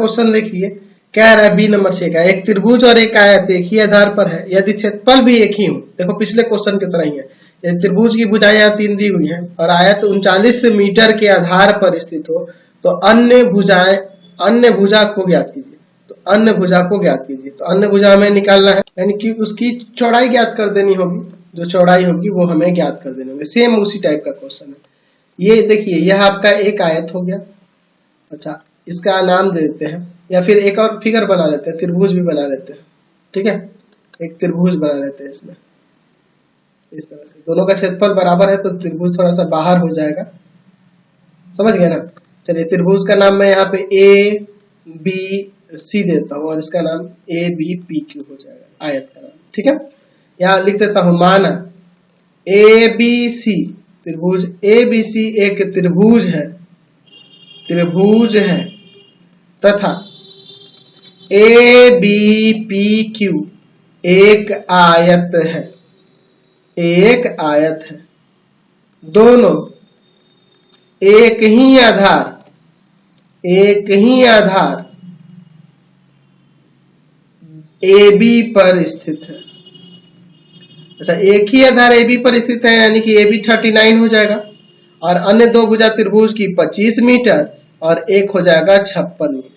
Question देखिए, कह रहा है बी नंबर से का एक त्रिभुज और एक आयत एक ही आधार पर है यदि क्षेत्रफल भी एक ही हो। देखो पिछले क्वेश्चन की तरह ही है, यदि त्रिभुज की भुजाएं यहाँ 3 दी हुई हैं और आयत 39 मीटर के आधार पर स्थित हो तो अन्य भुजा को ज्ञात कीजिए। तो अन्य भुजा को ज्ञात कीजिए, तो अन्य भुजा हमें निकालना है, यानी कि उसकी चौड़ाई ज्ञात कर देनी होगी, जो चौड़ाई होगी वो हमें ज्ञात कर देनी होगी। सेम उसी टाइप का क्वेश्चन है। ये देखिए यह आपका एक आयत हो गया। अच्छा, इसका नाम दे देते हैं या फिर एक और फिगर बना लेते हैं, त्रिभुज भी बना लेते हैं। ठीक है, एक त्रिभुज बना लेते हैं इसमें इस तरह से। दोनों का क्षेत्रफल बराबर है तो त्रिभुज थोड़ा सा बाहर हो जाएगा, समझ गए ना। चलिए त्रिभुज का नाम मैं यहाँ पे ए बी सी देता हूँ और इसका नाम ए बी पी क्यू हो जाएगा, आयत का नाम। ठीक है, यहाँ लिख देता हूँ माना ए बी सी त्रिभुज ए बी सी एक त्रिभुज है तथा ए बी पी क्यू एक आयत है। दोनों एक ही आधार ए बी पर स्थित है। अच्छा, एक ही आधार ए बी पर स्थित है यानी कि ए बी 39 हो जाएगा और अन्य दो भुजा त्रिभुज की 25 मीटर और एक हो जाएगा 56 मीटर।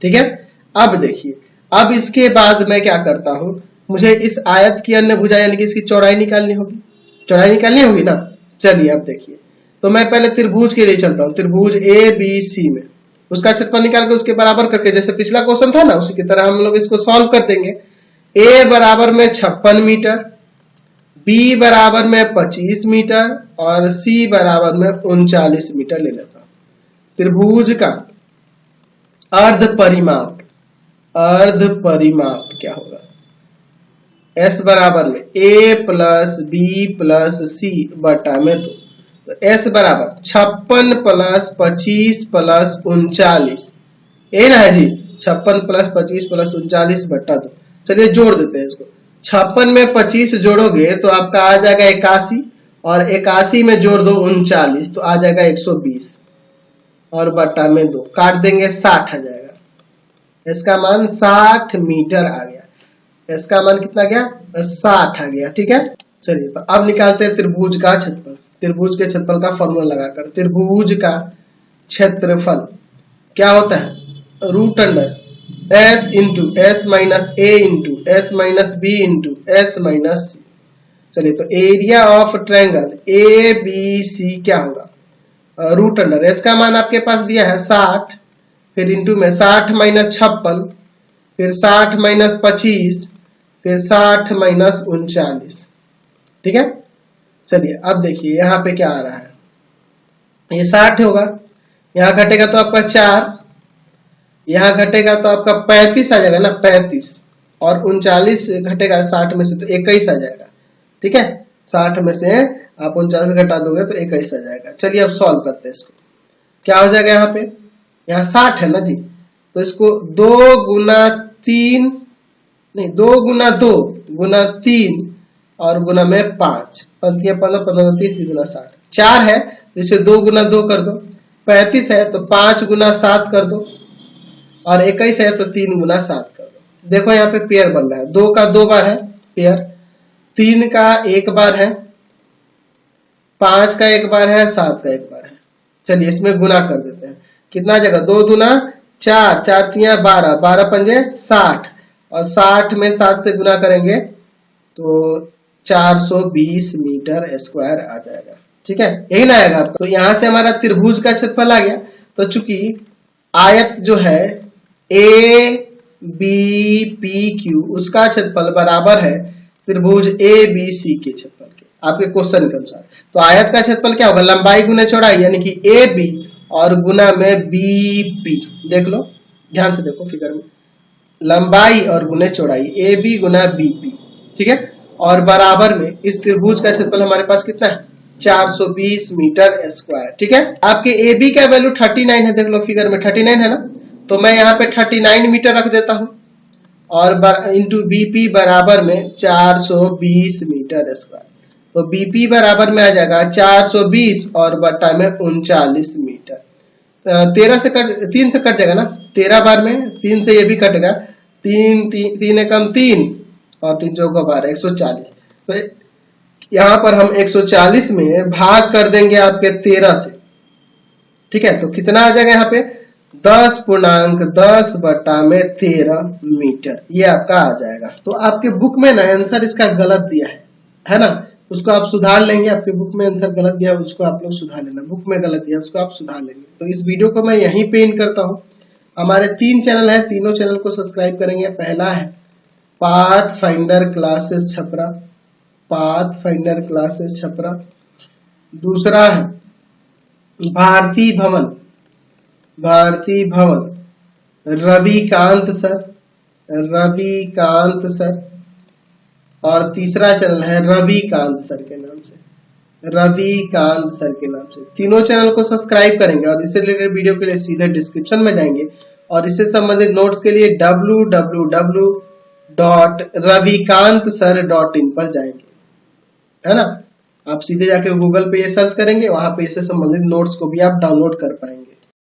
ठीक है, अब देखिए, अब इसके बाद मैं क्या करता हूं, मुझे इस आयत की अन्य भुजा यानी कि इसकी चौड़ाई निकालनी होगी ना। चलिए अब देखिए, तो मैं पहले त्रिभुज के लिए चलता हूं, त्रिभुज ए बी सी में उसका क्षेत्रफल निकाल के उसके बराबर करके, जैसे पिछला क्वेश्चन था ना उसी की तरह हम लोग इसको सॉल्व कर देंगे। ए बराबर में 56 मीटर, बी बराबर में 25 मीटर और सी बराबर में 39 मीटर ले लेता हूं। त्रिभुज का अर्ध परिमाप क्या होगा, एस बराबर में ए प्लस बी प्लस सी बटा में 2। तो एस बराबर 56 प्लस 25 प्लस 39, ये ना है जी, 56 प्लस 25 प्लस 39 बटा 2। चलिए जोड़ देते हैं इसको। 56 में 25 जोड़ोगे तो आपका आ जाएगा 81 और 81 में जोड़ दो 39 तो आ जाएगा 120 और बटा में 2 काट देंगे 60 आ जाएगा। इसका मान 60 मीटर आ गया। इसका मान कितना गया, 60 आ गया। ठीक है, चलिए तो अब निकालते हैं त्रिभुज का क्षेत्रफल। त्रिभुज के क्षेत्रफल का फॉर्मूला लगाकर त्रिभुज का क्षेत्रफल क्या होता है, root under s into s minus a into s minus b into s minus c. चलिए तो area of triangle A B C क्या होगा, रूट अंडर एस का मान आपके पास दिया है 60, फिर इंटू में 60 माइनस 56, फिर 60 माइनस 25, फिर 60 माइनस 39। ठीक है, चलिए अब देखिए यहाँ पे क्या आ रहा है, ये 60 होगा, यहाँ घटेगा तो आपका 4, यहाँ घटेगा तो आपका 35 आ जाएगा ना, 35 और 39 घटेगा 60 में से तो 21 आ जाएगा। ठीक है, 60 में से आप 39 घटा दोगे तो 21 आ जाएगा। चलिए अब सॉल्व करते हैं इसको। क्या हो जाएगा यहाँ पे, यहाँ 60 है ना जी, तो इसको 2 गुना 3 नहीं 2 गुना 2 गुना 3 और गुना में 5, 15 15 15 30 3 गुना 60, 4 है तो इसे 2 गुना 2 कर दो, 35 है तो 5 गुना 7 कर दो और 21 है तो 3 गुना 7 कर दो। देखो यहाँ पे पेयर बन रहा है, 2 का 2 बार है पेयर, 3 का 1 बार है, 5 का 1 बार है, 7 का 1 बार है। चलिए इसमें गुना कर देते हैं, कितना जगह 2 दूना 4, 4 तिया 12, 12 पंजे 60 और 60 में 7 से गुना करेंगे तो 420 मीटर स्क्वायर आ जाएगा। ठीक है, यही ना आएगा आपका। तो यहाँ से हमारा त्रिभुज का क्षेत्रफल आ गया। तो चूंकि आयत जो है ए बी पी क्यू उसका क्षेत्रफल बराबर है त्रिभुज ए बी सी के क्षेत्रफल के, आपके क्वेश्चन के अनुसार। तो आयत का क्षेत्रफल क्या होगा, लंबाई गुना चौड़ाई यानी कि ए बी और गुना में बी पी। देख लो ध्यान से, देखो फिगर में लंबाई और गुने चौड़ाई ए बी गुना बी पी। ठीक है, और बराबर में इस त्रिभुज का क्षेत्रफल हमारे पास कितना है, 420 मीटर स्क्वायर। ठीक है, आपके ए बी का वैल्यू 39 है, देख लो फिगर में 39 है ना, तो मैं यहाँ पे 39 मीटर रख देता हूँ और इंटू बीपी बराबर में 420 मीटर स्क्वायर। तो बीपी बराबर में आ जाएगा 420 और बटा में 39 मीटर। 13 से कट 3 से कट जाएगा ना, 13 बार में 3 से ये भी कटेगा, 3 एकम 3 और 3 चौका 12, 140। तो यहाँ पर हम 140 में भाग कर देंगे आपके 13 से, ठीक है। तो कितना आ जाएगा यहाँ पे 10.10/13 मीटर, ये आपका आ जाएगा। तो आपके बुक में ना आंसर इसका गलत दिया है ना, उसको आप सुधार लेंगे। आपके बुक में आंसर गलत दिया है उसको आप लोग सुधार लेना, बुक में गलत दिया है उसको आप सुधार लेंगे। तो इस वीडियो को मैं यहीं पे एंड करता हूँ। हमारे 3 चैनल है, तीनों चैनल को सब्सक्राइब करेंगे। पहला है pathfinder classes Chhapra, pathfinder classes Chhapra. दूसरा है भारती भवन, भारती भवन रविकांत सर, रविकांत सर। और तीसरा चैनल है रविकांत सर के नाम से, रविकांत सर के नाम से। तीनों चैनल को सब्सक्राइब करेंगे और इससे रिलेटेड वीडियो के लिए सीधे डिस्क्रिप्शन में जाएंगे और इससे संबंधित नोट्स के लिए www.ravikantsir.in पर जाएंगे, है ना। आप सीधे जाके गूगल पे ये सर्च करेंगे, वहां पे इससे संबंधित नोट्स को भी आप डाउनलोड कर पाएंगे।